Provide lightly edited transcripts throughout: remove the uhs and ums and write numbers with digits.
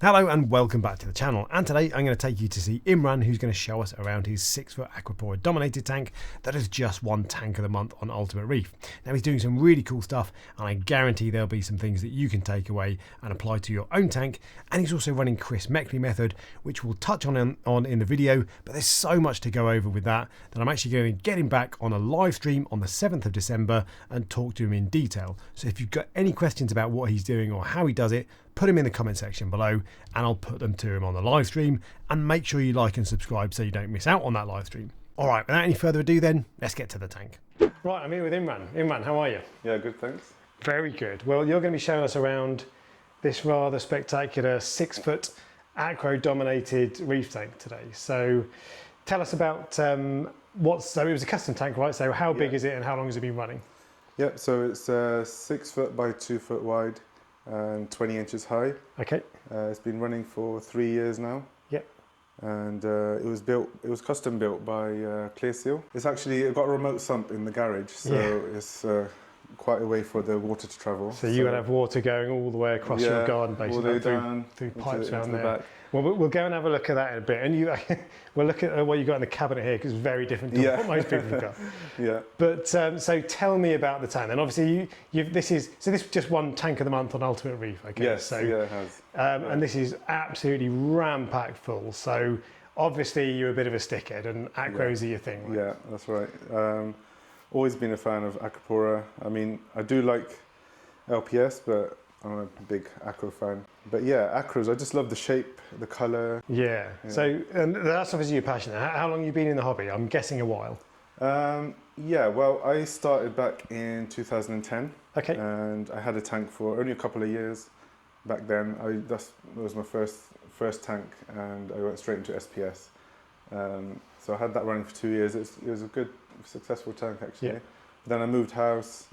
Hello and welcome back to the channel, and today I'm going to take you to see Imran, who's going to show us around his 6-foot Acro dominated tank that has just won Tank of the Month on Ultimate Reef. Now he's doing some really cool stuff, and I guarantee there'll be some things that you can take away and apply to your own tank. And he's also running Chris Meckley method, which we'll touch on in the video, but there's so much to go over with that I'm actually going to get him back on a live stream on the 7th of December and talk to him in detail. So if you've got any questions about what he's doing or how he does it, put them in the comment section below and I'll put them to him on the live stream. And make sure you like and subscribe so you don't miss out on that live stream. All right, without any further ado then, let's get to the tank. Right, I'm here with Imran. Imran, how are you? Yeah, good, thanks. Very good. Well, you're going to be showing us around this rather spectacular 6-foot Acro dominated reef tank today. So tell us about so it was a custom tank, right? So how big is it and how long has it been running? Yeah, so it's 6 foot by 2 foot wide and 20 inches high. Okay. It's been running for 3 years now. Yep. And it was custom built by Clear Seal. It's got a remote sump in the garage, so it's quite a way for the water to travel. So you're going to have water going all the way across your garden, basically, through pipes around there. Back. Well, we'll go and have a look at that in a bit, and we'll look at what you got in the cabinet here, because it's very different to what most people have got. Yeah. But so tell me about the tank. And obviously, this is just one Tank of the Month on Ultimate Reef. Okay. Yes. So, yeah, it has. And this is absolutely ram-packed full. So obviously, you're a bit of a stickhead, and Acros are your thing, right? Yeah, that's right. Always been a fan of Acro. I mean, I do like LPS, but I'm a big Acro fan. But yeah, Acros, I just love the shape, the colour. Yeah. So, and that's obviously your passion. How long have you been in the hobby? I'm guessing a while. Yeah, well, I started back in 2010. Okay. And I had a tank for only a couple of years back then. That was my first tank, and I went straight into SPS. So I had that running for 2 years. It was a good, successful tank, actually. Yeah. Then I moved house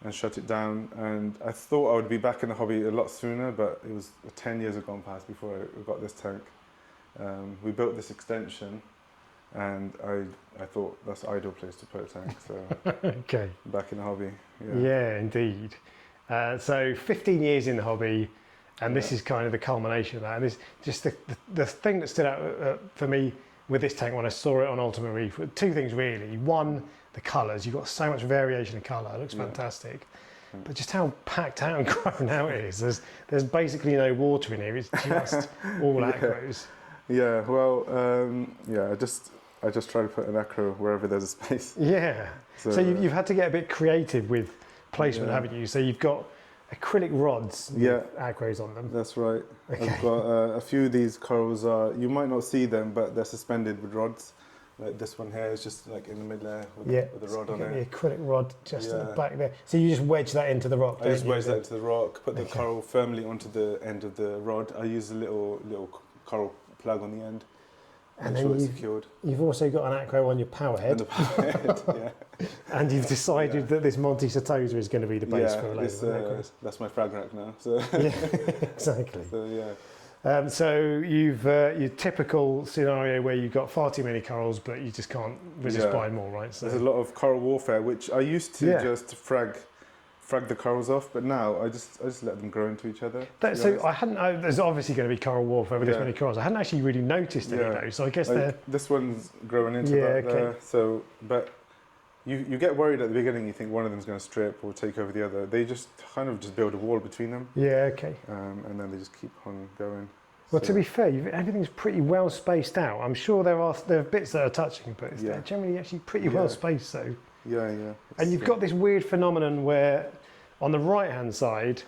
and shut it down, and I thought I would be back in the hobby a lot sooner, but it was 10 years had gone past before I got this tank. We built this extension, and I thought that's the ideal place to put a tank, so okay. Back in the hobby. Yeah, indeed. So 15 years in the hobby, and this is kind of the culmination of that. And this just the thing that stood out for me with this tank when I saw it on Ultimate Reef were two things really. One, the colours. You've got so much variation of colour. It looks fantastic. But just how packed out and grown out it is. There's basically no water in here. It's just all Acros. Yeah. Well, I just try to put an Acro wherever there's a space. Yeah. So you've had to get a bit creative with placement, haven't you? So you've got acrylic rods with Acros on them. That's right. Okay. I've got a few of these corals you might not see them, but they're suspended with rods. Like this one here is just like in the middle there with the rod on it. The acrylic rod just at the back there. So you just wedge that into the rock. I just wedge that into the rock, put the coral firmly onto the end of the rod. I use a little coral plug on the end. And then you've also got an Acro on your power head. And the power head, yeah. And you've decided that this Monty Satosa is going to be the base for a load of Acros. That's my frag rack now. So. Yeah, exactly. So yeah. So you've your typical scenario where you've got far too many corals, but you just can't resist buying more, right? So there's a lot of coral warfare, which I used to just frag the corals off, but now I just let them grow into each other. So I hadn't. There's obviously going to be coral warfare with this many corals. I hadn't actually really noticed any of those. So I guess this one's growing into that there. So, but you get worried at the beginning. You think one of them's going to strip or take over the other. They just kind of just build a wall between them. Yeah. Okay. And then they just keep on going. Well, to be fair, everything's pretty well spaced out. I'm sure there are bits that are touching, but they're generally actually pretty well spaced. So. Yeah. And you've got this weird phenomenon where, on the right-hand side,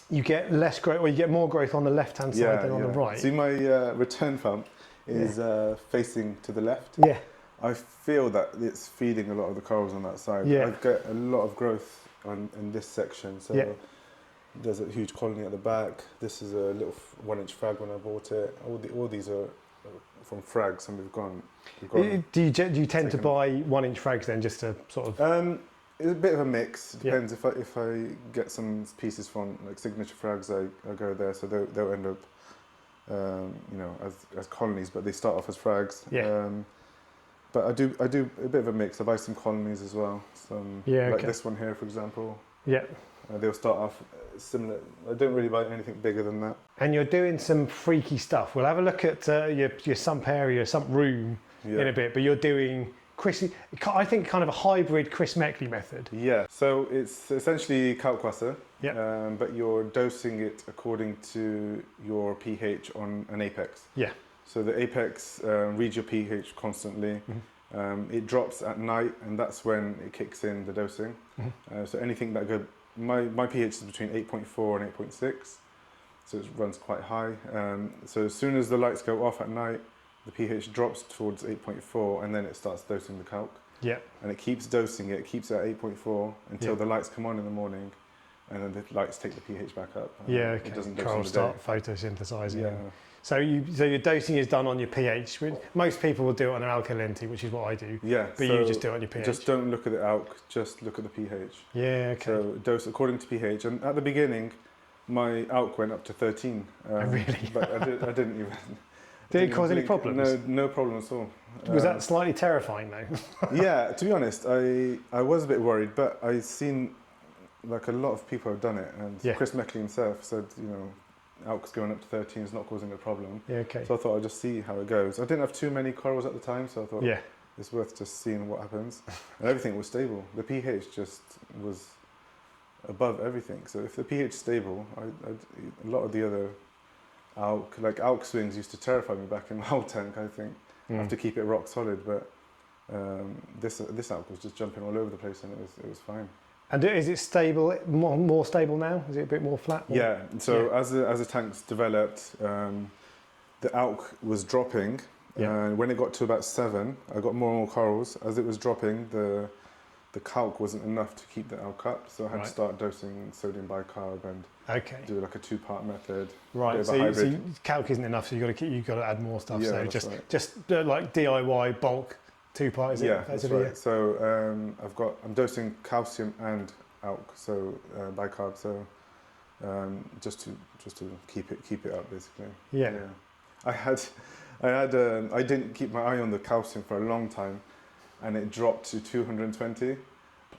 you get less growth, or you get more growth on the left-hand side than on the right. See, my return pump is facing to the left. Yeah. I feel that it's feeding a lot of the corals on that side. Yeah. I get a lot of growth in this section. So there's a huge colony at the back. This is a little 1-inch frag when I bought it. All these are from frags, and we've gone. Do you tend to buy 1-inch frags then, just to sort of? It's a bit of a mix. It depends if I get some pieces from like signature frags, I go there, so they'll end up as colonies, but they start off as frags. Yeah. But I do a bit of a mix. I buy some colonies as well. Like this one here, for example. Yeah. They'll start off similar. I don't really buy anything bigger than that. and you're doing some freaky stuff. We'll have a look at your sump area, your sump room in a bit, but you're doing I think kind of a hybrid Chris Meckley method. Yeah, so it's essentially kalkwasser, but you're dosing it according to your pH on an apex. Yeah. So the apex reads your pH constantly. It drops at night, and that's when it kicks in the dosing. So anything that my pH is between 8.4 and 8.6, so it runs quite high. So as soon as the lights go off at night, the pH drops towards 8.4, and then it starts dosing the calc. Yeah. And it keeps dosing it, keeps it at 8.4 until the lights come on in the morning, and then the lights take the pH back up. Okay. It doesn't dose Corals start photosynthesizing. Yeah. So your dosing is done on your pH. Most people will do it on an alkalinity, which is what I do. Yeah. But you just do it on your pH. Just don't look at the alk, just look at the pH. Yeah, okay. So dose according to pH. And at the beginning, my alk went up to 13. Really? But I didn't even... Did it cause any problems? No problem at all. Was that slightly terrifying though? Yeah, to be honest, I was a bit worried, but I've seen like a lot of people have done it, and Chris Meckley himself said, alk's going up to 13 is not causing a problem. Yeah, okay. So I thought I'd just see how it goes. I didn't have too many corals at the time, so I thought it's worth just seeing what happens. And everything was stable. The pH just was above everything. So if the pH is stable, a lot of the other alk swings used to terrify me back in my old tank, I think. I have to keep it rock solid, but this alk was just jumping all over the place, and it was fine. And is it stable, more stable now? Is it a bit more flat? Yeah, so as the tanks developed, the alk was dropping, and when it got to about 7, I got more and more corals. As it was dropping, the calc wasn't enough to keep the alk up, so I had to start dosing sodium bicarb and do like a 2-part method. Right, so calc isn't enough, so you've got to add more stuff. Yeah, so just like DIY bulk 2-part, is it? Yeah, that's right. So I'm dosing calcium and alk, so bicarb, so just to keep it up basically. Yeah. I didn't keep my eye on the calcium for a long time, and it dropped to 220.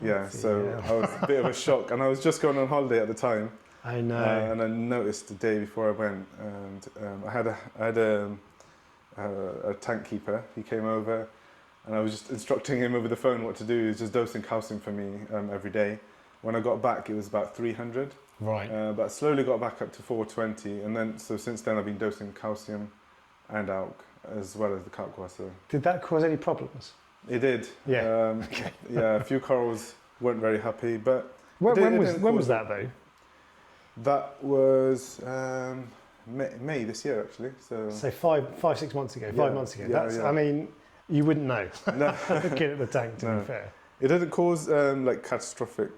Yeah, so I was a bit of a shock, and I was just going on holiday at the time. I know. And I noticed the day before I went, and I had a tank keeper. He came over, and I was just instructing him over the phone what to do. He was just dosing calcium for me every day. When I got back, it was about 300. Right. But I slowly got back up to 420, and then since then I've been dosing calcium and alk as well as the kalkwasser. Did that cause any problems? It did. Yeah. Yeah, a few corals weren't very happy, but when was that though? That was May this year actually. So 5-6 months ago. 5 months ago. I mean, you wouldn't know. No. Looking at the tank, to be fair. It didn't cause like catastrophic,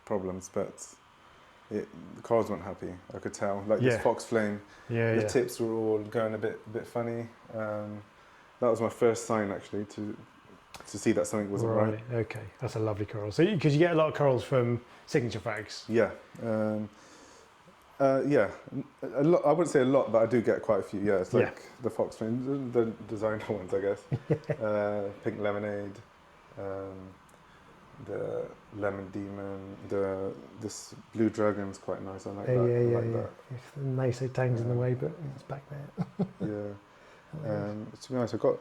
problems, but the corals weren't happy. I could tell. Like this fox flame, the tips were all going a bit funny. That was my first sign actually to see that something wasn't right. Okay, that's a lovely coral. So because you get a lot of corals from signature frags. Yeah. A lot. I wouldn't say a lot, but I do get quite a few. Yeah, it's like the fox flame, the designer ones, I guess. Pink lemonade, the lemon demon, this blue dragon's quite nice. I like that. I like that. If the Meso tang's in the way, but it's back there. Yeah. To be honest, I got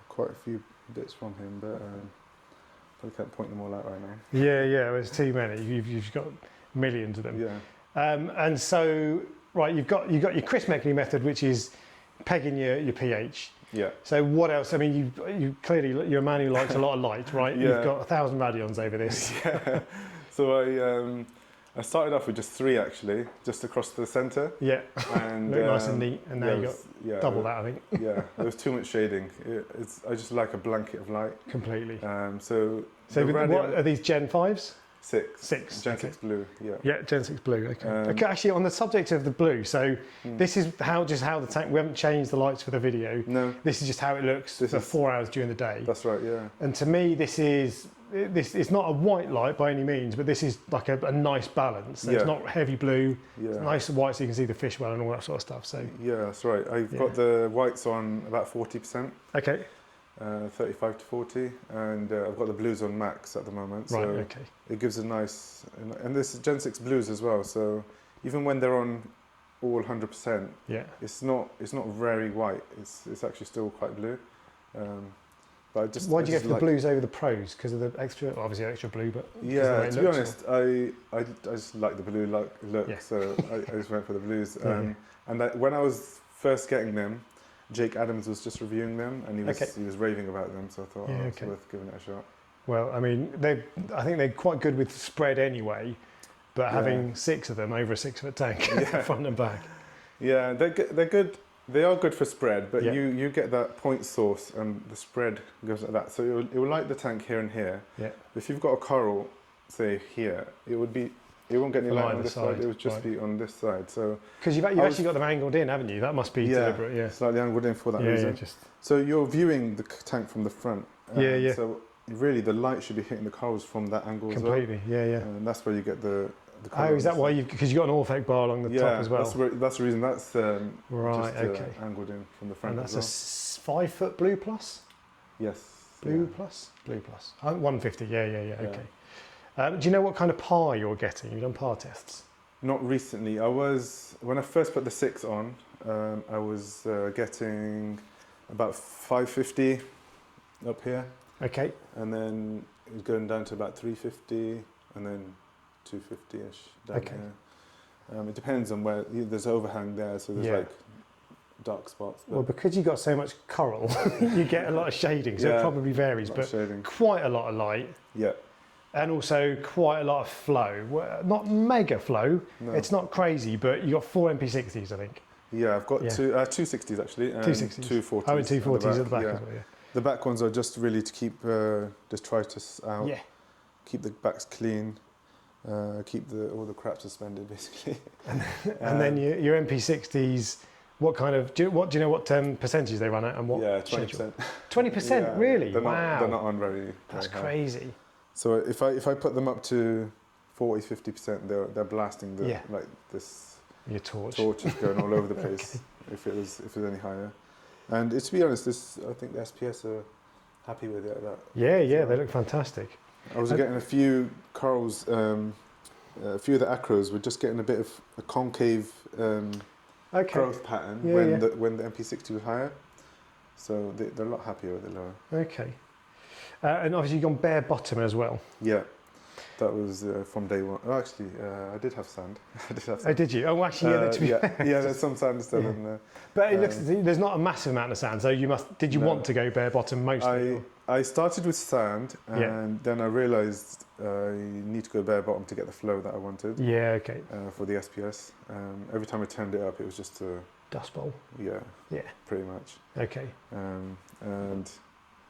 quite a few bits from him, but I can't point them all out right now. Yeah, there's too many. You've got millions of them. Yeah. And so, you've got your Chris Meckley method, which is pegging your pH. Yeah. So what else? I mean, you clearly, you're a man who likes a lot of light, right? Yeah. You've got 1,000 radions over this. Yeah. So I started off with just 3 actually, just across the centre. Yeah. And look nice and neat, and now you got double that, I think. Yeah. There was too much shading. I just like a blanket of light. Completely. So what are these Gen 5s? 6. Gen 6 blue, yeah. Yeah, Gen 6 blue, okay. Actually, on the subject of the blue, so this is how the tank, we haven't changed the lights for the video. No. This is just how it looks for 4 hours during the day. That's right, yeah. And to me, it's not a white light by any means, but this is like a nice balance. So it's not heavy blue, it's nice and white so you can see the fish well and all that sort of stuff. So yeah, that's right. I've got the whites on about 40%. Okay. 35 to 40, and I've got the blues on max at the moment. So okay. It gives a nice, and this is Gen 6 blues as well. So even when they're on all 100%, it's not very white. It's actually still quite blue. But why do you go for the blues over the pros? Because of the extra, obviously extra blue, but yeah. To be honest, I just like the blue look, so I just went for the blues. And when I was first getting them, Jake Adams was just reviewing them, and he was raving about them. So I thought, it's worth giving it a shot. Well, I mean, I think they're quite good with spread anyway, but having 6 of them over a 6-foot tank, front and back. Yeah, they're good. They are good for spread, but you get that point source and the spread goes like that. So it will light the tank here and here. Yeah. If you've got a coral, say here, it won't get any light on this side. It would just be on this side. So because you've actually got them angled in, haven't you? That must be deliberate. Yeah, slightly angled in for that reason. So you're viewing the tank from the front. So really, the light should be hitting the corals from that angle completely. as well. And that's where you get the is that why because you've got an Orphec bar along the top as well? That's the reason that's right. Just, angled in from the front. And that's a 5-foot blue plus. Yes. Blue plus. 150. Yeah. Okay. Do you know what kind of par you're getting? You've done par tests? Not recently. When I first put the 6 on, I was getting about 550 up here. Okay. And then it was going down to about 350, and then 250-ish down here. It depends on where there's overhang there, so there's like dark spots. Well, because you've got so much coral, you get a lot of shading, so it probably varies, but quite a lot of light. Yeah. And also quite a lot of flow. Not mega flow, it's not crazy, but you've got 4 MP60s, I think. Yeah, I've got 260s actually, and 260s. 240s. Oh, and 240s at the back as well, The back ones are just really to keep detritus out, keep the backs clean. Keep all the crap suspended, basically. And then your MP60s, what kind of? Do you know what percentages they run at and what? Yeah, 20%. 20%, really? They're wow. They're not on very. That's crazy. So if I put them up to 40-50%, they're blasting like this. Your torch is going all over the place. If it's any higher, and to be honest, I think the SPS are happy with it. They look fantastic. I was getting a few corals, a few of the acros were just getting a bit of a concave growth pattern when the MP60 was higher. So they're a lot happier with it lower. Okay. And obviously you've gone bare bottom as well. Yeah. That was from day one. Oh, actually, I did have sand. Oh, did you? Oh, actually, there's some sand still in there. But it looks there's not a massive amount of sand, so did you want to go bare bottom mostly? I started with sand, and then I realised I need to go bare bottom to get the flow that I wanted. Yeah, okay. For the SPS, every time I turned it up, it was just a dust bowl. Yeah, pretty much. Okay. And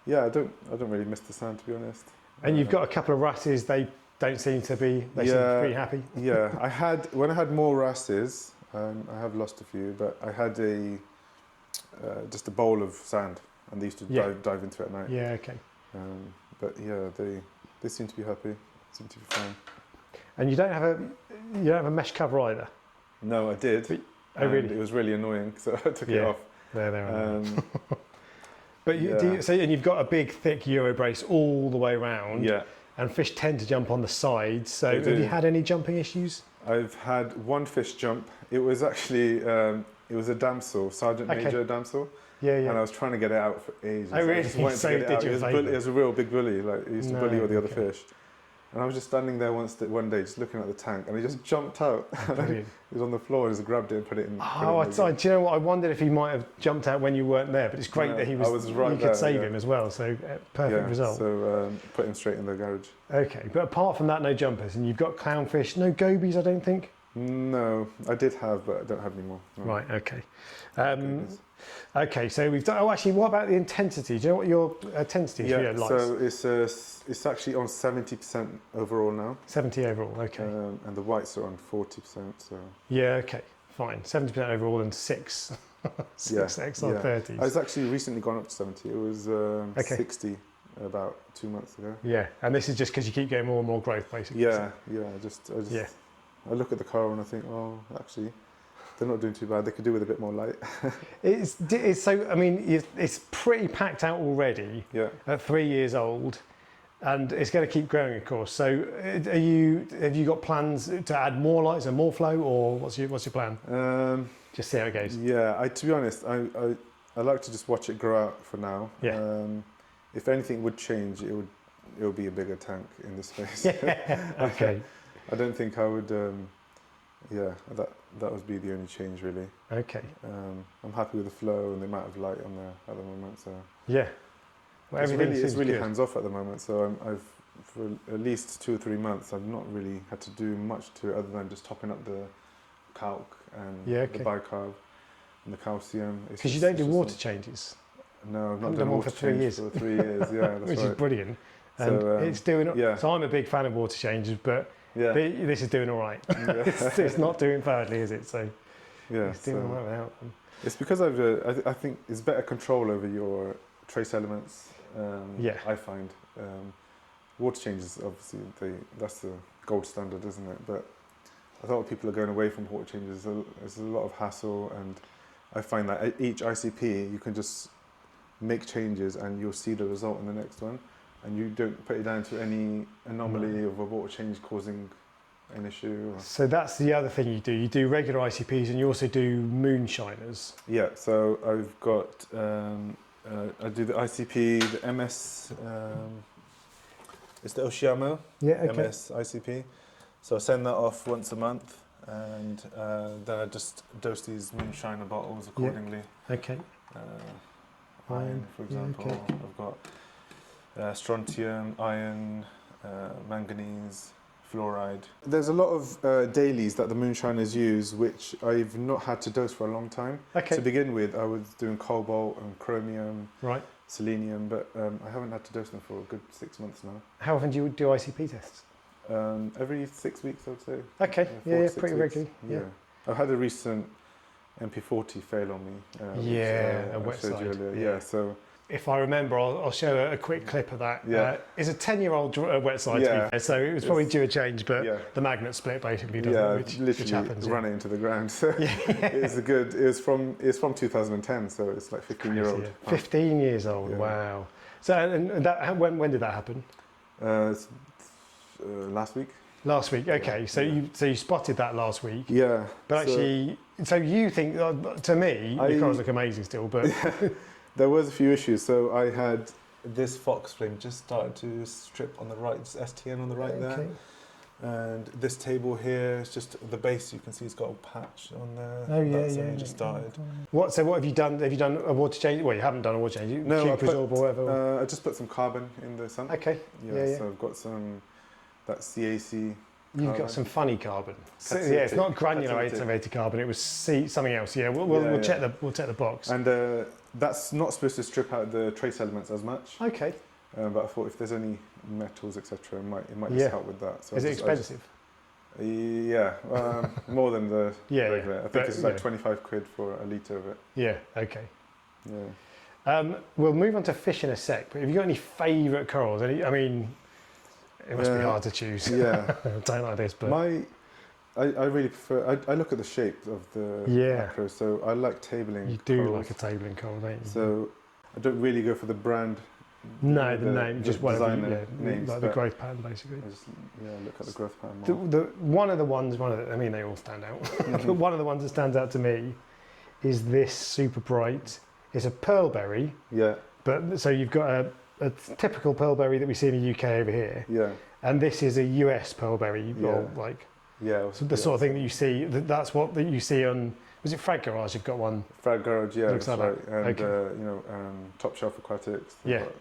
I don't really miss the sand, to be honest. And you've got a couple of wrasses. They don't seem to be. They seem pretty happy. Yeah, when I had more wrasses, I have lost a few, but I had just a bowl of sand, and they used to dive into it at night. Yeah, okay. But they seem to be happy. Seem to be fine. And you don't have a mesh cover either. No, I did. Really? It was really annoying, so I took it off. There. But you've got a big, thick Euro brace all the way around. Yeah. And fish tend to jump on the sides. So have you had any jumping issues? I've had one fish jump. It was actually it was a damsel, Sergeant Major damsel. Yeah. And I was trying to get it out for ages. I really just wanted to get it out. It was a real big bully. Like, he used to bully all the other fish. And I was just standing there one day, just looking at the tank, and he just jumped out. He was on the floor and just grabbed it and put it in. Do you know what? I wondered if he might have jumped out when you weren't there, but it's great that he was. You could save him as well, so perfect result. So put him straight in the garage. Okay, but apart from that, no jumpers, and you've got clownfish, no gobies, I don't think. No, I did have, but I don't have anymore. No. Right. Okay. Okay, so we've done. Oh, actually, what about the intensity? Do you know what your intensity is? So it's actually on 70% overall now. 70 overall. Okay. And the whites are on 40%. So. Yeah. Okay. Fine. 70% overall and 6 on 30s. It's actually recently gone up to 70. It was 60 about 2 months ago. Yeah, and this is just because you keep getting more and more growth, basically. Yeah. I look at the coral and I think, oh, actually, they're not doing too bad. They could do with a bit more light. It's so. I mean, it's pretty packed out already. Yeah. At 3 years old, And it's going to keep growing, of course. So, have you got plans to add more lights and more flow, or what's your plan? Just see how it goes. Yeah, to be honest, I like to just watch it grow out for now. Yeah. If anything would change, it would be a bigger tank in this space. Yeah. Okay. I don't think I would. That would be the only change really. Okay. I'm happy with the flow and the amount of light on there at the moment. So yeah. Well, it's really hands off at the moment. So I've for at least 2 or 3 months I've not really had to do much to it other than just topping up the calc and the bicarb and the calcium. Because you don't do water changes. No, I've not done water for 3 years. For 3 years, yeah, that's which right. is brilliant. And so, it's doing. Yeah. So I'm a big fan of water changes, but this is doing all right. It's not doing badly, is it? So it's doing all right without them. It's because I think it's better control over your trace elements. I find water changes obviously that's the gold standard, isn't it? But I thought people are going away from water changes. There's a lot of hassle, and I find that at each ICP you can just make changes and you'll see the result in the next one, and you don't put it down to any anomaly of a water change causing an issue. So that's the other thing you do. You do regular ICPs and you also do moonshiners. Yeah, so I've got I do the ICP, the MS. It's the Oshiamo MS ICP. So I send that off once a month, and then I just dose these moonshiner bottles accordingly. Yeah. Okay. Iron, for example. I've got strontium, iron, manganese, fluoride. There's a lot of dailies that the moonshiners use, which I've not had to dose for a long time. Okay. To begin with, I was doing cobalt and chromium, selenium, but I haven't had to dose them for a good 6 months now. How often do you do ICP tests? Every 6 weeks, I would say. Okay, pretty regularly. Yeah. I've had a recent MP40 fail on me. A wet side. Yeah, so... If I remember, I'll show a quick clip of that. Yeah. It's a 10-year-old wet side, to be fair, so it was probably due a change, but the magnet split basically doesn't, which happens. Run it into the ground. So it's from 2010, so it's like 15-year-old. 15 years old, wow. So and that, when did that happen? Last week. Last week, okay. So you spotted that last week. Yeah. But actually, so you think, to me, your cars look amazing still, but... There was a few issues. So I had this Fox flame just started to strip on the right, just STN on the right there. And this table here, it's just the base, you can see it's got a patch on there. Oh yeah, That's only just started. So what have you done? Have you done a water change? Well, you haven't done a water change. No, I or whatever. I just put some carbon in the sump. Okay. Yeah. So I've got some that CAC. You've got some funny carbon. So, it's not granular activated carbon. It was something else. Yeah, we'll check the box. And that's not supposed to strip out the trace elements as much. Okay. But I thought if there's any metals, etc., it might just help with that. So is it expensive? More than the regular. I think it's like 25 quid for a litre of it. Yeah. Okay. Yeah. We'll move on to fish in a sec. But have you got any favourite corals? I mean. It must be hard to choose. Yeah. I don't like this, but... I really prefer... I look at the shape of the Acro, so I like tabling You do corals. like a tabling coral, don't you? So I don't really go for the brand... No, the name, just whatever, names, like the growth pattern, basically. I just, look at the growth pattern more. I mean, they all stand out. But one of the ones that stands out to me is this super bright. It's a pearlberry. Yeah. But so you've got a typical pearlberry that we see in the UK over here. Yeah. And this is a US pearlberry, or like... Yeah. So the sort of thing that you see, that's what that you see on... Was it Frag Garage? You've got one. Frag Garage, yeah. Looks like right. And, Top Shelf Aquatics.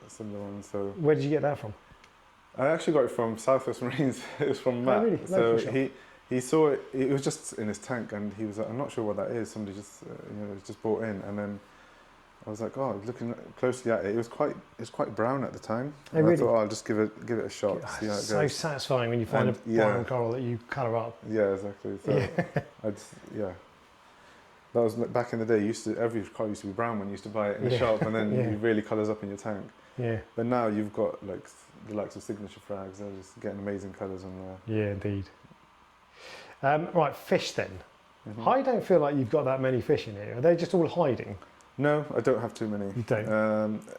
Similar ones. So where did you get that from? I actually got it from Southwest Marines. It was from Matt. Oh, really? So he saw it. It was just in his tank, and he was like, "I'm not sure what that is." Somebody just just brought in, and then I was like, "Oh, looking closely at it, it was quite brown at the time." Oh, really? I thought, I'll just give it a shot. See how it goes. So satisfying when you find a brown coral that you colour up. Yeah, exactly. So that was back in the day. Every coral used to be brown when you used to buy it in the shop, and then it really colours up in your tank. Yeah. But now you've got like the likes of Signature Frags. They're just getting amazing colours on there. Yeah, indeed. Right, fish then. Mm-hmm. I don't feel like you've got that many fish in here. Are they just all hiding? No, I don't have too many. You don't?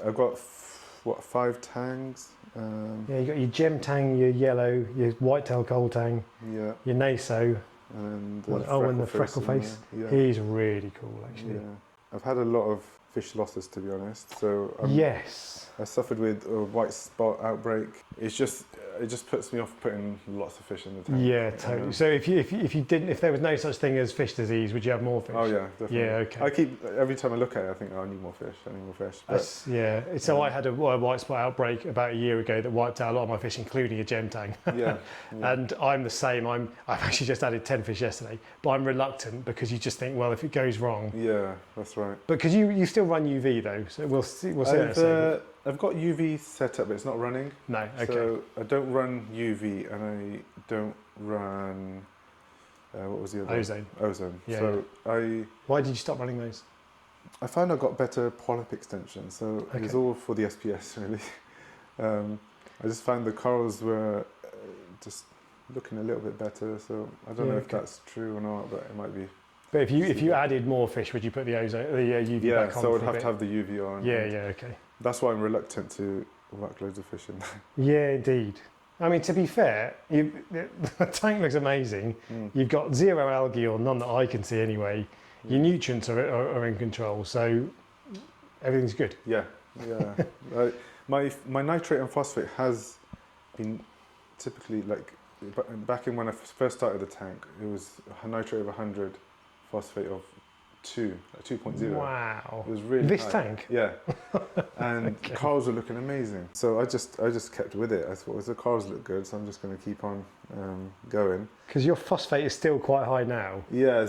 I've got 5 tangs. Yeah, you got your gem tang, your yellow, your whitetail coal tang, Yeah. your naso, And and the freckle face. Yeah. He's really cool, actually. Yeah. I've had a lot of fish losses, to be honest. So yes. I suffered with a white spot outbreak. It just puts me off putting lots of fish in the tank. Yeah, totally. So if there was no such thing as fish disease, would you have more fish? Oh yeah, definitely. Yeah, okay. Every time I look at it, I think, oh, I need more fish. But, yeah. So I had a white spot outbreak about a year ago that wiped out a lot of my fish, including a gem tang. Yeah. And I'm the same. I've actually just added 10 fish yesterday, but I'm reluctant because you just think, well, if it goes wrong. Yeah, that's right. But because you still run UV though, so we'll see. I've got UV set up, but it's not running. No, okay. So I don't run UV and I don't run, what was the other? Ozone. Yeah, so yeah. Why did you stop running those? I found I got better polyp extension, so it was all for the SPS really. I just found the corals were just looking a little bit better, so I don't know if that's true or not, but it might be. But if you added more fish, would you put the UV back on? Yeah, so I'd have to have the UV on. Yeah, okay. That's why I'm reluctant to whack loads of fish in there. Yeah, indeed. I mean, to be fair, the tank looks amazing. You've got zero algae, or none that I can see anyway. Your nutrients are in control, so everything's good. Yeah. My nitrate and phosphate has been typically like, back in when I first started the tank, it was a nitrate of 100, phosphate of 2.0. Wow. It was really this high. tank? Yeah. And corals were looking amazing. So I just kept with it. I thought, well, the corals look good, so I'm just going to keep on going. Because your phosphate is still quite high now. Yeah,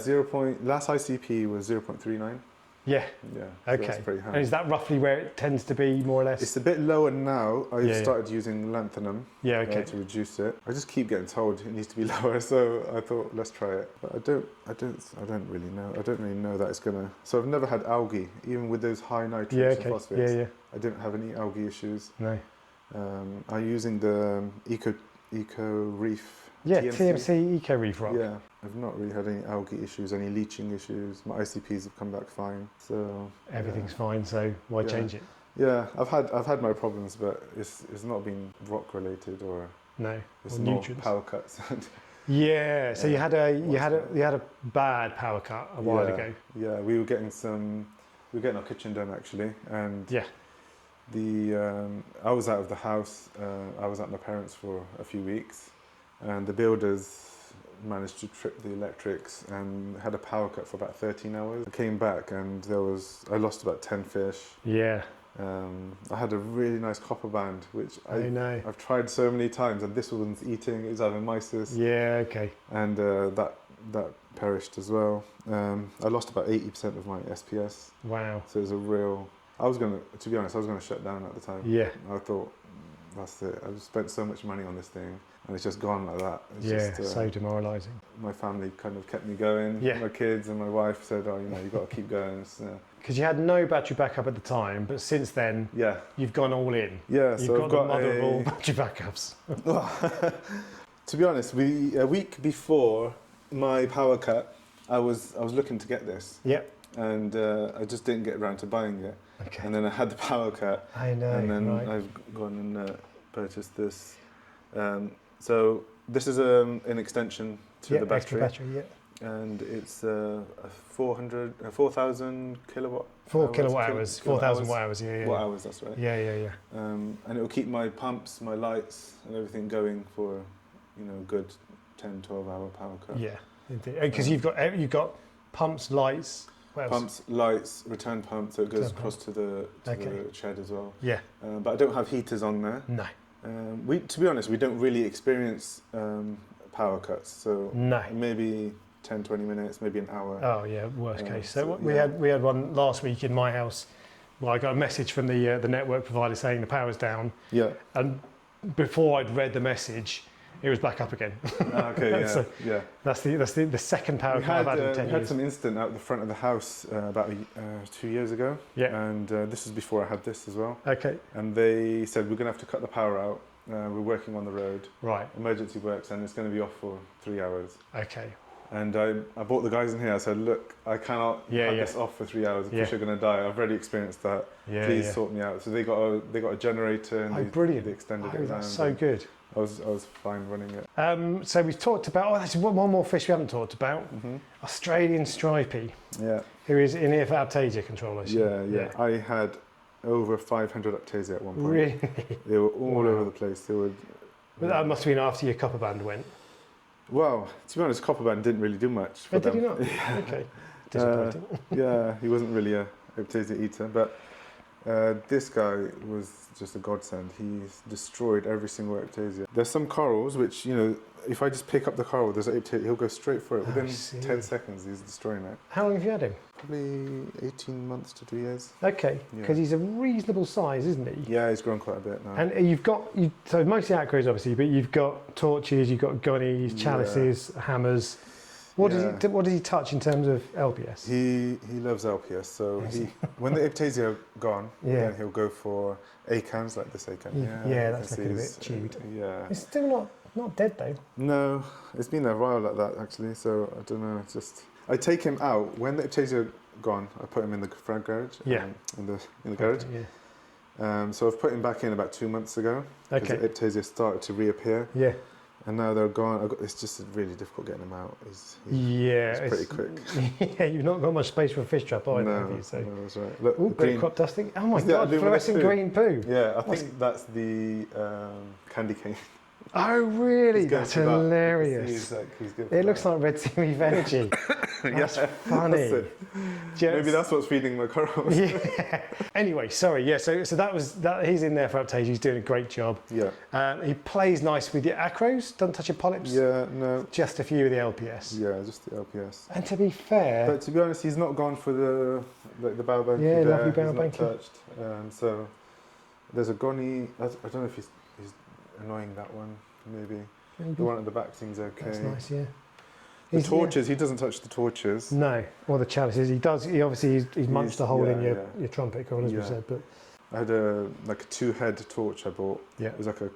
last ICP was 0.39. Yeah. Yeah. Okay. So that's pretty high. And is that roughly where it tends to be, more or less? It's a bit lower now. I've started using lanthanum to reduce it. I just keep getting told it needs to be lower, so I thought, let's try it. But I don't really know. I don't really know that it's gonna. So I've never had algae, even with those high nitrates and phosphates. Yeah. I didn't have any algae issues. No. I'm using the Eco Reef. Yeah, TMC Eco Reef rock. Yeah, I've not really had any algae issues, any leaching issues. My ICPs have come back fine, so everything's fine. So why change it? Yeah, I've had my problems, but it's not been rock related or it's more nutrients. Power cuts. Yeah, so you had a bad power cut a while ago. Yeah, we were getting our kitchen done actually, and I was out of the house. I was at my parents for a few weeks. And the builders managed to trip the electrics and had a power cut for about 13 hours. I came back and I lost about 10 fish. Yeah. I had a really nice copper band, which I've tried so many times, and this one's eating, it's having mysis. Yeah, okay. And that perished as well. I lost about 80% of my SPS. Wow. So it was to be honest, I was going to shut down at the time. Yeah. I thought, that's it. I've spent so much money on this thing, and it's just gone like that. It's so demoralising. My family kind of kept me going. Yeah. My kids and my wife said, "Oh, you've got to keep going." Because you had no battery backup at the time, but since then, you've gone all in. Yeah, so I've got the mother of all battery backups. To be honest, a week before my power cut, I was looking to get this. Yep. And I just didn't get around to buying it. Okay. And then I had the power cut. I know. And then I've gone and purchased this. So this is an extension to the battery. Extra battery, and it's a 4,000 kilowatt. 4 kilowatt hours. 4,000 watt hours. Yeah. Watt hours. That's right. Yeah. And it will keep my pumps, my lights, and everything going for, good 10, 12 hour power cut. Yeah, indeed. Because you've got pumps, lights. Pumps, lights, return pump, so it goes across to the shed as well. Yeah. But I don't have heaters on there. No. To be honest, we don't really experience power cuts, so maybe 10, 20 minutes, maybe an hour. Oh yeah, worst case. So we had one last week in my house. Well, I got a message from the network provider saying the power's down. Yeah. And before I'd read the message, it was back up again. Okay, yeah, so that's the second power cut I've had in 10 years. We had some incident out the front of the house about 2 years ago. Yeah. And this is before I had this as well. Okay. And they said, we're going to have to cut the power out. We're working on the road. Right. Emergency works, and it's going to be off for 3 hours. Okay. And I brought the guys in here. I said, look, I cannot have this off for 3 hours. The fish are going to die. I've already experienced that. Please sort me out. So they got a generator and brilliant. They extended it. That's so good. I was fine running it. So we've talked about, there's one more fish we haven't talked about. Australian stripey. Yeah. Who is in here for Aiptasia control, I assume. Yeah. I had over 500 Aiptasia at one point. Really? They were all over the place. But that must have been after your copper band went. Well, to be honest, Copperband didn't really do much for them. Did he not? Okay. Disappointing. He wasn't really a Aiptasia eater, but this guy was just a godsend. He's destroyed every single Aiptasia. There's some corals which, if I just pick up the coral, there's an Aiptasia, he'll go straight for it. Within 10 seconds, he's destroying it. How long have you had him? Probably 18 months to 2 years. Okay, because he's a reasonable size, isn't he? Yeah, he's grown quite a bit now. And you've got, so mostly acros obviously, but you've got torches, you've got gunnies, chalices, hammers. What does he touch in terms of LPS? He loves LPS, so when the Aiptasia are gone, then he'll go for acans like this acan. Yeah, that's looking a bit chewed. It's still not dead though. No, it's been a while like that actually, so I don't know, it's just... I take him out, when the Aiptasia are gone, I put him in the front garage, in the garage. So I've put him back in about 2 months ago, because the Aiptasia started to reappear. Yeah. And now they're gone. It's just really difficult getting them out. He's pretty quick. Yeah, you've not got much space for a fish trap either, have you? So. No, that's right. Look, bit of crop dusting. Oh my God, fluorescent green poo. Yeah, I think that's the candy cane. Oh really? That's hilarious. It looks like Red Sea Reef energy. That's funny. Maybe that's what's feeding my corals. Anyway, sorry. Yeah. So that was that. He's in there for Aiptasia. He's doing a great job. Yeah. He plays nice with your acros. Doesn't touch your polyps. Yeah. No. Just a few of the LPS. Yeah, just the LPS. And to be fair, but to be honest, he's not gone for the bow banky. Yeah, lovely bow banky. Touched. So there's a gonny. I don't know if he's annoying that one. Maybe. The one at the back seems okay. That's nice, yeah. The torches, he doesn't touch the torches. No, or the chalices. He does. He obviously he's munched a hole in your trumpet corn, as we said. But I had a 2-head torch I bought. Yeah. It was like a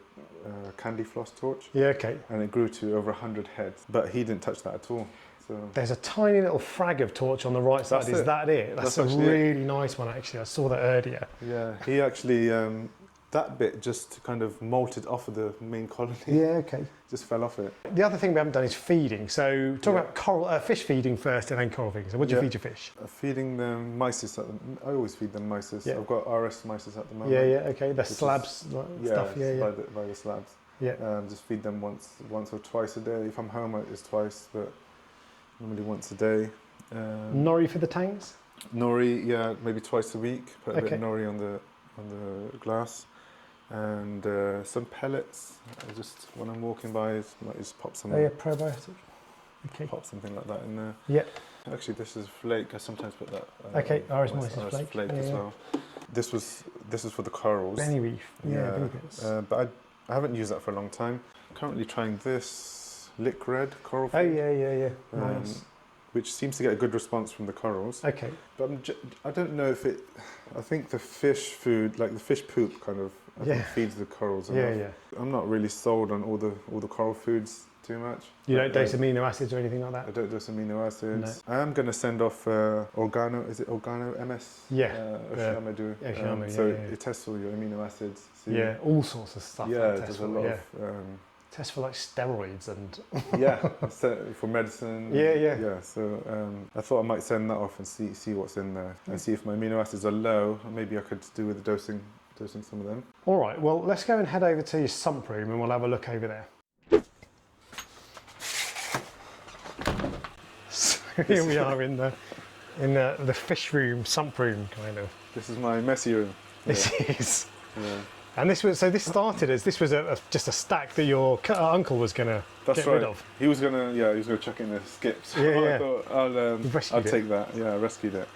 candy floss torch. Yeah. Okay. And it grew to over 100 heads, but he didn't touch that at all. So there's a tiny little frag of torch on the right side. Is that it? That's a really nice one, actually. I saw that earlier. Yeah. He actually. That bit just kind of molted off of the main colony. Yeah, okay. Just fell off it. The other thing we haven't done is feeding. So talk about coral, fish feeding first and then coral feeding. So what do you feed your fish? Feeding them mysis. I always feed them mysis. Yeah. I've got RS mysis at the moment. Yeah, okay. The slabs stuff. By the slabs. Yeah. Just feed them once or twice a day. If I'm home, it's twice, but normally once a day. Nori for the tanks? Nori, yeah, maybe twice a week. Put a bit of nori on the glass. And some pellets. When I'm walking by, I might just pop some. Oh yeah, probiotic. Okay. Pop something like that in there. Yeah. Actually, this is flake. I sometimes put that. Okay, RS mysis flake as well. This is for the corals. Benny Reef. Yeah. But I haven't used that for a long time. I'm currently trying this lick red coral food. Oh yeah. Nice. Which seems to get a good response from the corals. Okay. But I don't know if it. I think the fish food, like the fish poop, kind of feeds the corals enough. Yeah. I'm not really sold on all the coral foods too much. You don't dose amino acids or anything like that? I don't dose amino acids. No. I am going to send off Organo. Is it Organo MS? Yeah. Oshiyama do. So it tests all your amino acids. So all sorts of stuff. Yeah, there's a lot of. Test for like steroids and for medicine. Yeah. So I thought I might send that off and see what's in there and see if my amino acids are low. Maybe I could do with the dosing some of them. All right. Well, let's go and head over to your sump room and we'll have a look over there. So here we are in the fish room, sump room, kind of. This is my messy room. This is. Yeah. And this started as just a stack that your uncle was gonna get rid of. He was gonna chuck in the skips. I thought I'll take that. Yeah, I rescued it.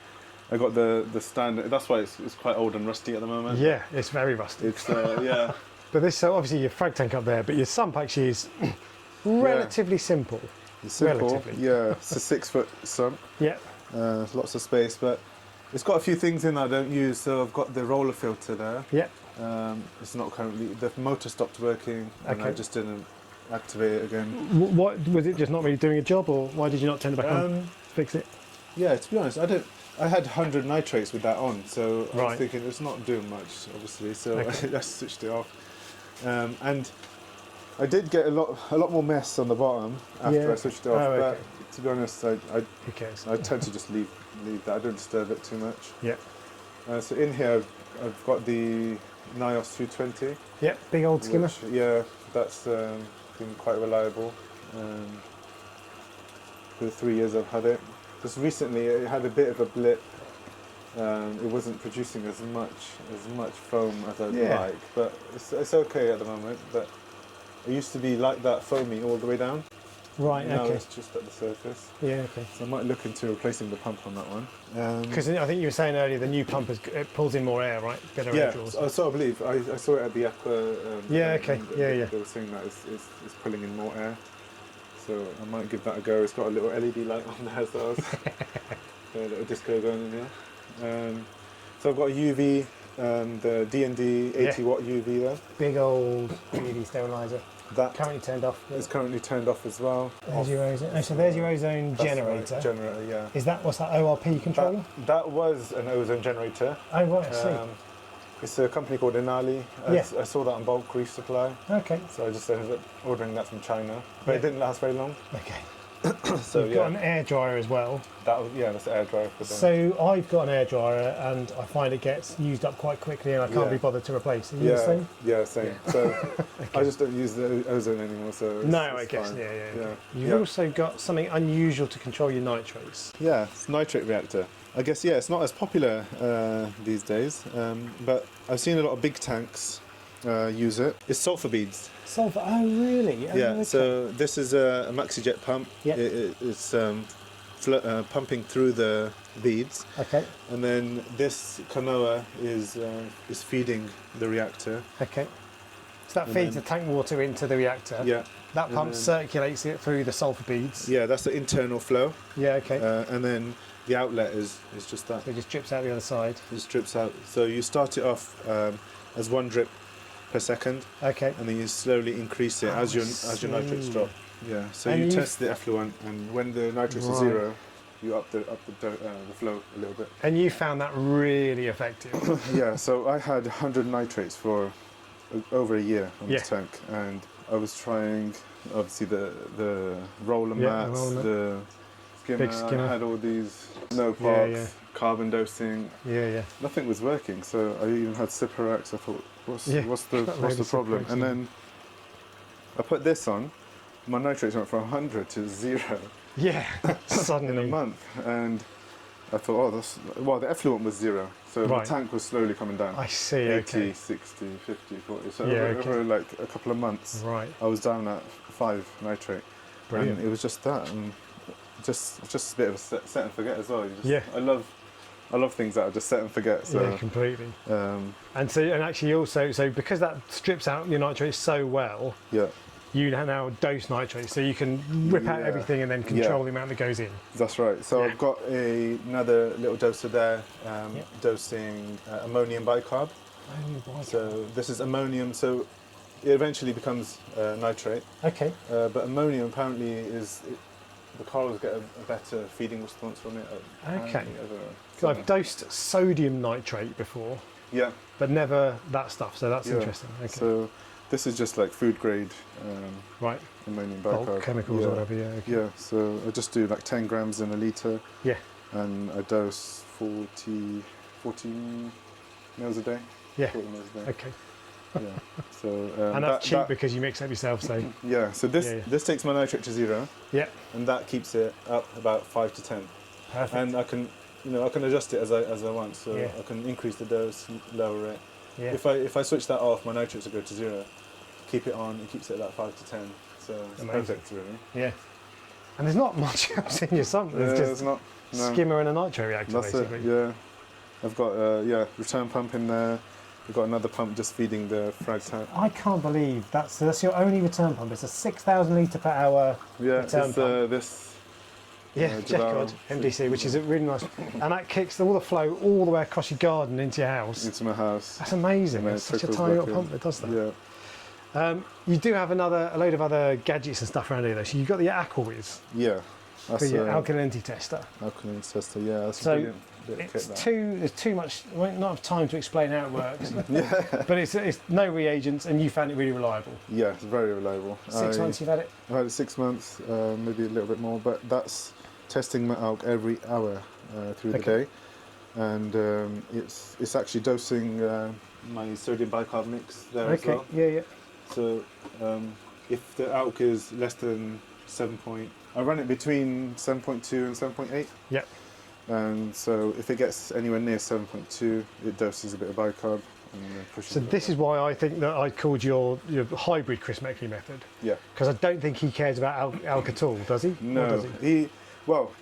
I got the stand. That's why it's quite old and rusty at the moment. Yeah, it's very rusty. It's yeah. But this obviously your frag tank up there, but your sump actually is relatively simple. It's simple. Relatively. Yeah, it's a 6-foot sump. Yeah. Lots of space, but it's got a few things in that I don't use. So I've got the roller filter there. Yeah. It's not currently, the motor stopped working and I just didn't activate it again. What was it? Just not really doing a job, or why did you not turn it back on? Fix it. Yeah, to be honest, I had 100 nitrates with that on, so I Right. was thinking it's not doing much, obviously. So Okay. I switched it off, and I did get a lot more mess on the bottom after I switched it off. Oh, okay. But to be honest, Who cares? I tend to just leave that. I don't disturb it too much. Yeah. So in here, I've got the Nios 220. Yeah, big old skimmer. Which, yeah, that's been quite reliable. For the 3 years I've had it. Just recently, it had a bit of a blip. It wasn't producing as much foam as I'd like, but it's okay at the moment. But it used to be like that, foamy all the way down. Right. Now Okay. it's just at the surface. Yeah. Okay. So I might look into replacing the pump on that one. Because I think you were saying earlier, the new pump it pulls in more air, right? Better air Yeah, draws. so I believe I saw it at the Acro. Yeah, okay. and Yeah. They were saying that it's pulling in more air, so I might give that a go. It's got a little LED light on there, so a little disco going in here. So I've got a UV, the D&D 80 watt UV there. Big old UV sterilizer. That Currently turned off. is currently turned off as well. There's your ozone. Oh, so there's your ozone That's generator. right, generator, yeah. Is that what's that ORP controller? That was an ozone generator. Oh right, I see. It's a company called Inali. I saw that on bulk Reef supply. Okay. So I just ended up ordering that from China, but it didn't last very long. Okay. So You've got an air dryer as well. That's the air dryer for them. So I've got an air dryer and I find it gets used up quite quickly and I can't be bothered to replace it. Are you the same? Yeah, same. Yeah. So I just don't use the ozone anymore. So I it's guess. fine. Yeah. Yeah. You've also got something unusual to control your nitrates. Yeah, it's nitrate reactor. I guess it's not as popular these days, but I've seen a lot of big tanks use it. It's sulfur beads. Sulfur? Oh really? Oh, Yeah. okay. So this is a MaxiJet pump. Yeah. It's pumping through the beads. Okay. And then this canoa is feeding the reactor. Okay. So that feeds the tank water into the reactor. Yeah. That pump then- circulates it through the sulfur beads. Yeah, that's the internal flow. Yeah. Okay. And then the outlet is just that. So it just drips out the other side. It strips out. So you start it off as 1 drip per second, Okay. and then you slowly increase it as your nitrates drop. Yeah. So And you you've- test the effluent, and when the nitrates are Right. 0, you up the flow a little bit. And you found that really effective. Yeah. So I had 100 nitrates for over a year on Yeah. this tank, and I was trying obviously the roller Yeah, mats, roller mat. the skimmer. Big skimmer. I had all these no Yeah, parks, yeah. carbon dosing. Yeah. Nothing was working, so I even had Ciparax. I thought, what's Yeah, the problem? Ciparax, And yeah. then I put this on. My nitrates went from 100 to 0 Yeah. in a Suddenly. month, and I thought, the effluent was 0, so Right. the tank was slowly coming down. I see. 80, Okay. 60, 50, 40. So Yeah, over like a couple of months, Right. I was down at 5 nitrate. Brilliant. And it was just that, and just a bit of a set and forget as well. Yeah. I love things that are just set and forget. So Yeah, completely. um, And actually also, so because that strips out your nitrates so well, yeah, you now dose nitrates, so you can rip out Yeah. everything and then control the amount that goes in. that's right. So Yeah. I've got another little doser there, Yeah. dosing ammonium bicarb. So this is ammonium. So it eventually becomes nitrate. Okay. But ammonium apparently the corals get a better feeding response from it. Okay. Apparently, I don't know. So I've dosed sodium nitrate before, Yeah. but never that stuff. So that's Yeah. interesting. Okay. So this is just like food grade Right. ammonium Bulk bicarb. chemicals yeah. or whatever. Yeah. Okay. Yeah. So I just do like 10 grams in a litre, Yeah. and I dose 40 mils a day. Yeah. 40 mils a day. Okay. Yeah. So And that's cheap because you mix it yourself. So yeah. So this Yeah, yeah. this takes my nitrate to 0, yeah. and that keeps it up about 5 to 10. Perfect. And I can adjust it as I want. So Yeah. I can increase the dose, lower it. yeah. If I switch that off, my nitrates will go to 0. Keep it on, it keeps it at 5 to 10. So it's Amazing. perfect, really. Yeah. And there's not much else in your sump. There's Yeah, just it's not. No. skimmer and a nitrate reactor, That's basically. it. Yeah, I've got return pump in there. We've got another pump just feeding the frag tank. I can't believe that's your only return pump. It's a 6,000 litre per hour. Yeah, Return it's pump. this. Yeah, Jet God MDC, which is a really nice, and that kicks all the flow all the way across your garden into your house. Into my house. That's amazing. And then It's it such a trickles tiny back little in. pump that does that. Yeah. You do have a load of other gadgets and stuff around here, though. So you've got the Acro Yeah. for your alkalinity tester. Alkalinity tester, yeah. That's so a brilliant bit of kit, there's too much. I won't not have time to explain how it works. But it's no reagents, and you found it really reliable. Yeah, it's very reliable. 6 months you've had it? I've had it 6 months, maybe a little bit more, but that's testing my alk every hour through the day. And it's actually dosing my sodium bicarb mix there as well. Yeah. So if the alk is less than 7 point, I run it between 7.2 and 7.8. Yep. And so if it gets anywhere near 7.2, it doses a bit of bicarb. And pushes so this is why I think that I called your hybrid Chris Meckley method. Yeah. Because I don't think he cares about alk at all, does he? No. Or does he?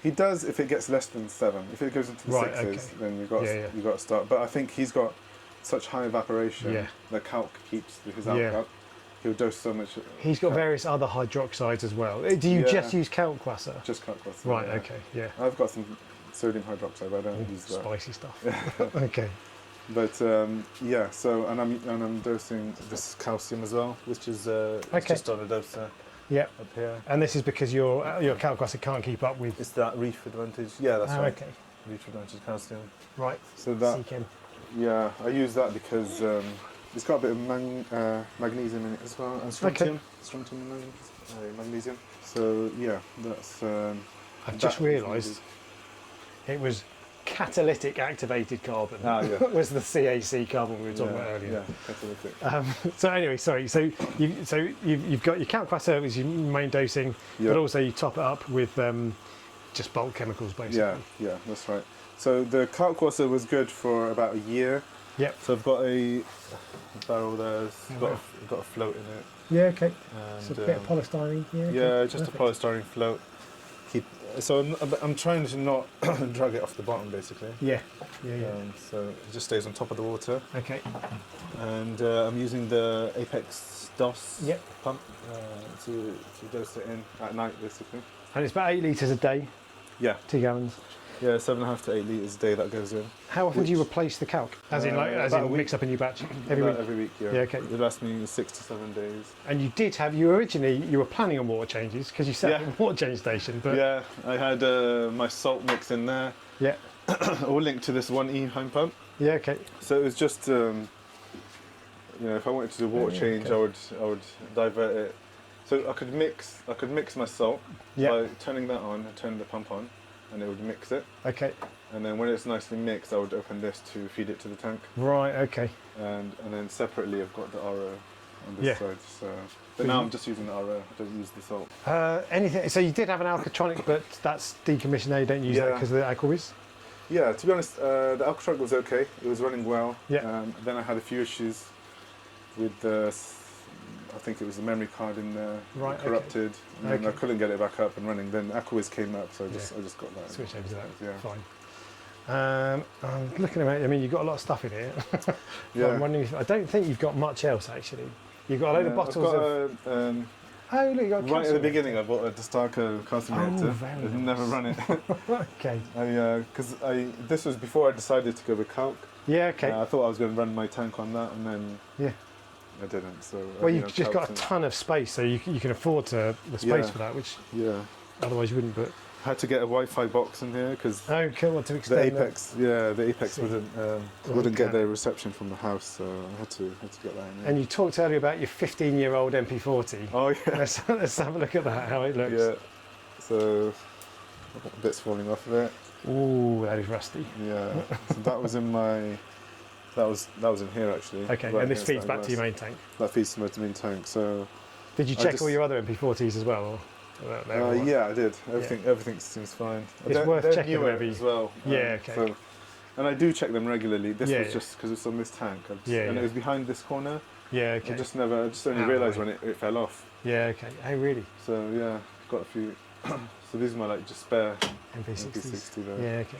He does if it gets less than 7. If it goes into the 6s, then you've got to start. But I think he's got such high evaporation, the calc keeps his alk up. He'll dose so much. He's got various other hydroxides as well. Do you just use calc-wasser? Just calc-wasser. Right, okay, yeah. I've got some sodium hydroxide, but I don't use that. Spicy stuff. Okay. But so and I'm dosing this calcium as well, which is just on a doser. Yeah. Up here. And this is because your calc-wasser can't keep up with. It's that Reef advantage. Yeah, that's right. Okay. Reef advantage calcium. Right. So that. Yeah, I use that because it's got a bit of magnesium in it as well, and strontium. Strontium and magnesium. So yeah, that's. I've just realised it was catalytic activated carbon. Was the CAC carbon we were talking about earlier. Yeah, catalytic. So anyway, sorry. So you've got your calc-wasser as your main dosing, but also you top it up with just bulk chemicals, basically. Yeah, that's right. So the calc-wasser was good for about a year. Yep. So I've got a barrel there. It's got a float in it. Yeah. Okay. And, so a bit of polystyrene. Yeah, just a polystyrene float. So I'm trying to not drag it off the bottom, basically. Yeah. So it just stays on top of the water. Okay. And I'm using the Apex DOS pump to dose it in at night, basically. And it's about 8 litres a day. Yeah. 2 gallons. Yeah, 7.5 to 8 litres a day that goes in. How often do you replace the calc? As in mix up a new batch? Every week? Yeah. Okay. It lasts me 6 to 7 days. And you were planning on water changes because you set up a water change station. But yeah, I had my salt mix in there. Yeah. All linked to this 1E home pump. Yeah, okay. So it was just, if I wanted to do a water change, I would divert it. So I could mix my salt by turning that on and turning the pump on, and it would mix it. Okay. And then when it's nicely mixed, I would open this to feed it to the tank. Right. Okay. And then separately, I've got the RO on this side. So, but now I'm just using the RO. I don't use the salt. Anything? So you did have an alkatronic, but that's decommissioned now. You don't use that because of the Acro is. Yeah. To be honest, the alkatronic was okay. It was running well. Yeah. Then I had a few issues with the. I think it was the memory card in there corrupted, and then I couldn't get it back up and running. Then Acro came up, so I just got that. Switch over to that. Yeah. Fine. I'm looking at it. I mean, you've got a lot of stuff in here. I'm wondering I don't think you've got much else actually. You've got a load of bottles of. Oh, look, you got right at the beginning, I bought a Destaco casting reactor. I've never run it. Okay. Because this was before I decided to go with calc. Yeah. Okay. I thought I was going to run my tank on that, and then I didn't. So you've just got a ton of space, so you can afford the space for that, which otherwise you wouldn't. But I had to get a Wi-Fi box in here because to extend the Apex, the Apex wouldn't get the reception from the house, so I had to get that in there. And you talked earlier about your 15-year-old MP40. Oh yeah. Let's have a look at that. How it looks. Yeah. So bits falling off of it. Ooh, that is rusty. Yeah. So that was in my. That was in here actually. Okay, and this feeds back to your main tank. That feeds to my main tank. So. Did you check all your other MP40s as well? Yeah, I did. Everything seems fine. It's worth checking them as well. Yeah, okay. So, and I do check them regularly. This was just because it's on this tank. And it was behind this corner. Yeah, okay. I just only realised when it fell off. Yeah, okay. Oh, really? So yeah, got a few. So these are my just spare MP60s. there. Yeah, okay.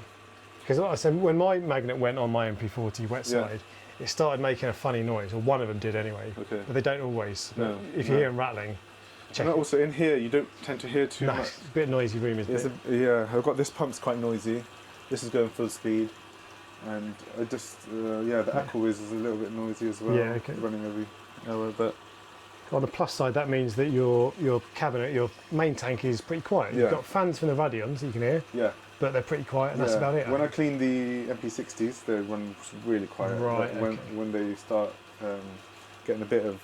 Because like I said, when my magnet went on my MP40 wet side, it started making a funny noise, or one of them did anyway. Okay. But they don't always. No, if you hear them rattling, check. And also in here, you don't tend to hear too much. It's a bit noisy room, isn't it? I've got this pump's quite noisy. This is going full speed, and I just the Acro is a little bit noisy as well. Yeah, okay. Running every hour, but On the plus side, that means that your cabinet, your main tank is pretty quiet. You've got fans from the Radion, so you can hear. Yeah. But they're pretty quiet, and that's about it. When I clean the MP60s, they run really quiet. Right. But when they start getting a bit of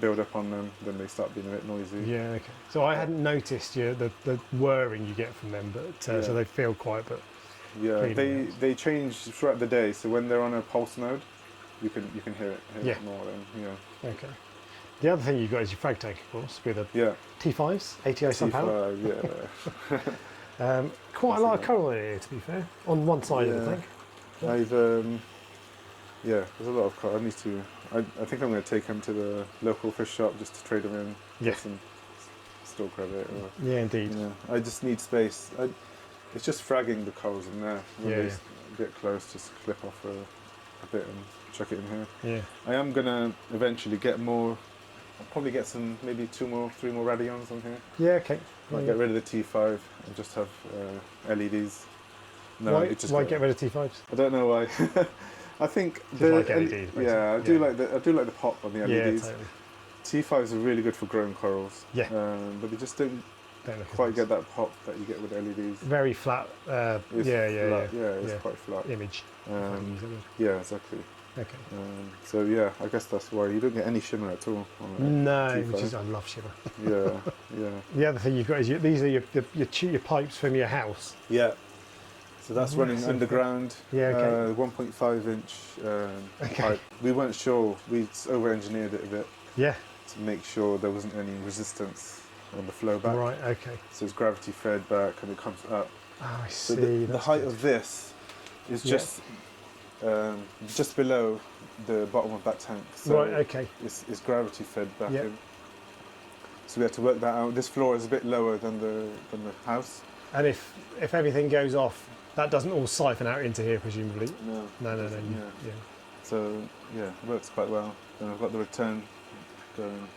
build up on them, then they start being a bit noisy. Yeah. Okay. So I hadn't noticed the whirring you get from them, but so they feel quiet, but yeah, they change throughout the day. So when they're on a pulse mode, you can hear it more. Then Okay. The other thing you've got is your frag tank, of course, with a T5s, ATI sump power. Yeah. Quite a lot of coral in here, to be fair, on one side of the tank. I've there's a lot of coral. I need to. I think I'm going to take them to the local fish shop just to trade them in. Yeah. Some store credit. Yeah, indeed. Yeah. I just need space. It's just fragging the corals in there. When they get close, just clip off a bit and chuck it in here. Yeah. I am going to eventually get more. I'll probably get some, maybe 3 more Radions on here. Yeah, okay. Might get rid of the T5 and just have LEDs. No, why get rid of T5s? I don't know why. I think like LEDs. Basically. Yeah, I do like the pop on the LEDs. Yeah, totally. T5s are really good for growing corals. Yeah. But they just don't quite get that pop that you get with LEDs. Very flat. It's quite flat. Image. Yeah, exactly. Okay. So yeah, I guess that's why you don't get any shimmer at all. No, T5. which is I love shimmer. Yeah. The other thing you've got is these are your pipes from your house. Yeah. So that's running underground. Yeah. Okay. 1.5 inch pipe. We weren't sure. We over-engineered it a bit. Yeah. To make sure there wasn't any resistance on the flow back. Right. Okay. So it's gravity fed back and it comes up. Oh, I So see. the height of this is just below the bottom of that tank. So right, okay. It's gravity fed back Yep. in. So we had to work that out. This floor is a bit lower than the house. And if everything goes off, that doesn't all siphon out into here, presumably. No. No. Yeah. So yeah, it works quite well. Then I've got the return going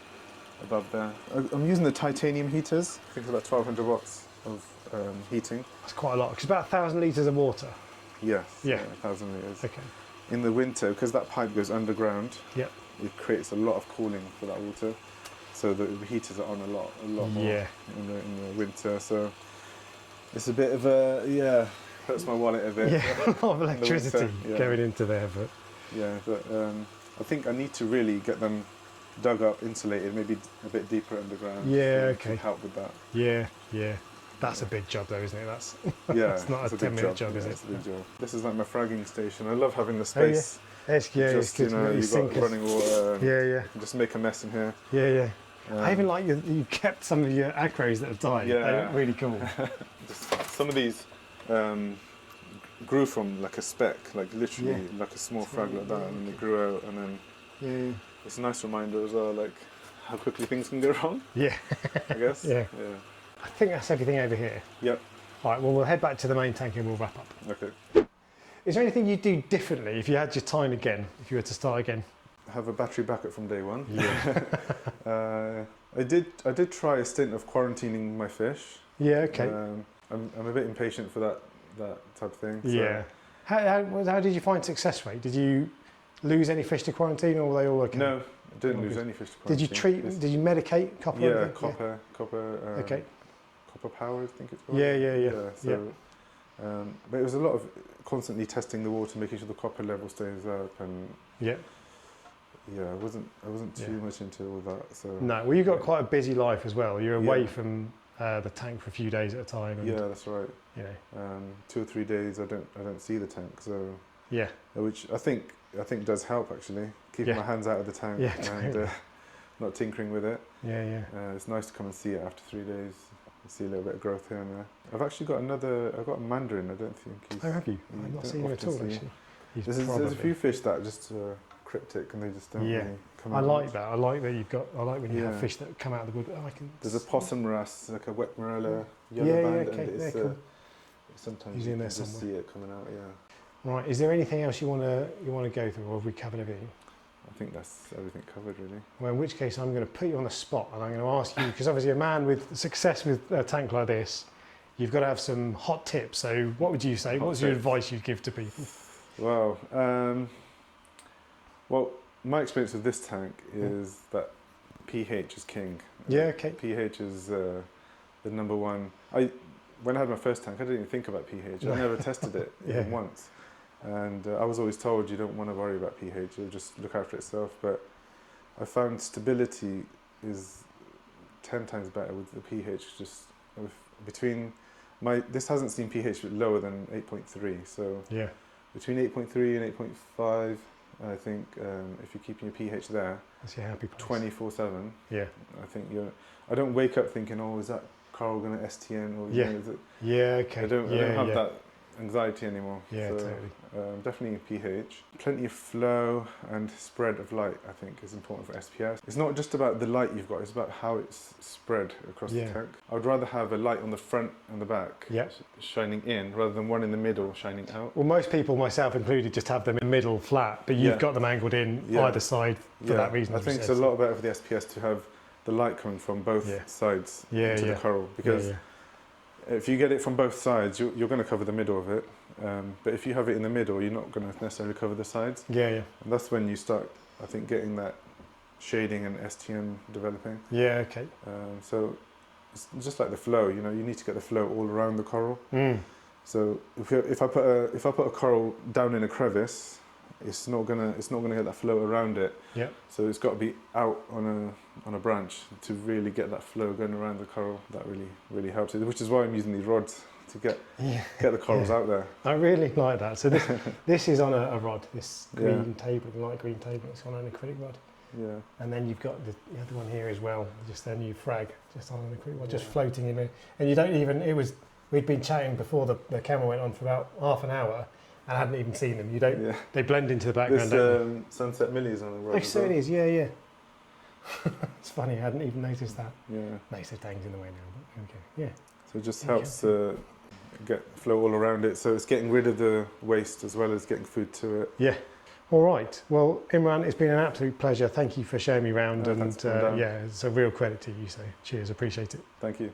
above there. I'm using the titanium heaters. I think it's about 1200 watts of heating. That's quite a lot. It's about 1,000 litres of water. Yes. Yeah. 1,000 litres. Okay. In the winter, because that pipe goes underground, Yep. it creates a lot of cooling for that water. So the heaters are on a lot more in the winter. So it's a bit of hurts my wallet a bit. Yeah, a lot of electricity going into there, but I think I need to really get them dug up, insulated, maybe a bit deeper underground. Yeah, to help with that. Yeah. That's a big job, though, isn't it? That's it's not a 10-minute job, is it? It's a big job. This is like my fragging station. I love having the space. It's good. You've got running water. Yeah. Just make a mess in here. Yeah. I even like you kept some of your acros that have died. Yeah. They're really cool. Some of these grew from like a speck, like literally like a small frag like that, and then they grew out, and then it's a nice reminder as well, like how quickly things can go wrong. Yeah. I guess. Yeah. I think that's everything over here. Yep. All right, well, we'll head back to the main tank and we'll wrap up. Okay. Is there anything you'd do differently if you had your time again, if you were to start again? Have a battery backup from day one. Yeah. I did try a stint of quarantining my fish. Yeah, okay. I'm a bit impatient for that type of thing. So. Yeah. How did you find success rate? Did you lose any fish to quarantine, or were they all okay? No, I didn't lose any fish to quarantine. Did you medicate copper? Yeah, copper. Okay. Copper powered, I think it's called. Yeah. But it was a lot of constantly testing the water, making sure the copper level stays up, and I wasn't too much into all that. So no, well, you've got quite a busy life as well. You're away from the tank for a few days at a time. And, that's right. 2 or 3 days I don't see the tank, so which I think does help actually, keeping my hands out of the tank and not tinkering with it. It's nice to come and see it after 3 days. See a little bit of growth here and there. I've actually got I've got a mandarin. I don't think he's... Oh, have you? I've not seen him at all, actually. There's a few fish that are just cryptic and they just don't really come out. I like that. I like when you have fish that come out of the wood. There's a possum wrasse, like a wet morella yellow band. And cool. Sometimes you can just see it coming out, Right, is there anything else you want to go through, or have we covered everything? I think that's everything covered, really. Well, in which case I'm going to put you on the spot and I'm going to ask you, because obviously a man with success with a tank like this, you've got to have some hot tips. So what would you say? What's your advice you'd give to people? Wow. Well, my experience with this tank is that pH is king. Yeah, okay. pH is the number one. When I had my first tank, I didn't even think about pH. I never tested it even once. And I was always told you don't want to worry about pH, it'll just look after itself. But I found stability is 10 times better with the pH. Just between this hasn't seen pH lower than 8.3. So between 8.3 and 8.5, I think if you're keeping your pH there, that's your happy place. 24/7. Yeah. I think I don't wake up thinking, oh, is that coral going to STN or is it? Yeah. Okay. I don't have that anxiety anymore. Yeah, so, totally. Definitely pH. Plenty of flow and spread of light, I think, is important for SPS. It's not just about the light you've got, it's about how it's spread across the tank. I would rather have a light on the front and the back shining in rather than one in the middle shining out. Well, most people, myself included, just have them in the middle flat, but you've got them angled in either side for that reason. I think it's a lot better for the SPS to have the light coming from both sides to the coral, because if you get it from both sides, you're going to cover the middle of it. But if you have it in the middle, you're not going to necessarily cover the sides. And that's when you start, I think, getting that shading and STM developing. So it's just like the flow. You need to get the flow all around the coral. So if I put a coral down in a crevice, it's not gonna get that flow around it. So it's got to be out on a branch to really get that flow going around the coral. That really helps it, which is why I'm using these rods to get the corals out there. I really like that. So this is on a rod, this green table, light green table. It's on an acrylic rod. And then you've got the other one here as well, just their new frag, just on an acrylic rod, just floating in there. And you don't even. We'd been chatting before the camera went on for about half an hour. And I hadn't even seen them. You don't. They blend into the background. This Sunset Millies on the rod. Oh, certainly is. It's funny. I hadn't even noticed that. Most of the tang's in the way now. But okay. So it just helps to get flow all around it. So it's getting rid of the waste as well as getting food to it. All right. Well, Imran, it's been an absolute pleasure. Thank you for showing me around. And it's a real credit to you. So cheers. Appreciate it. Thank you.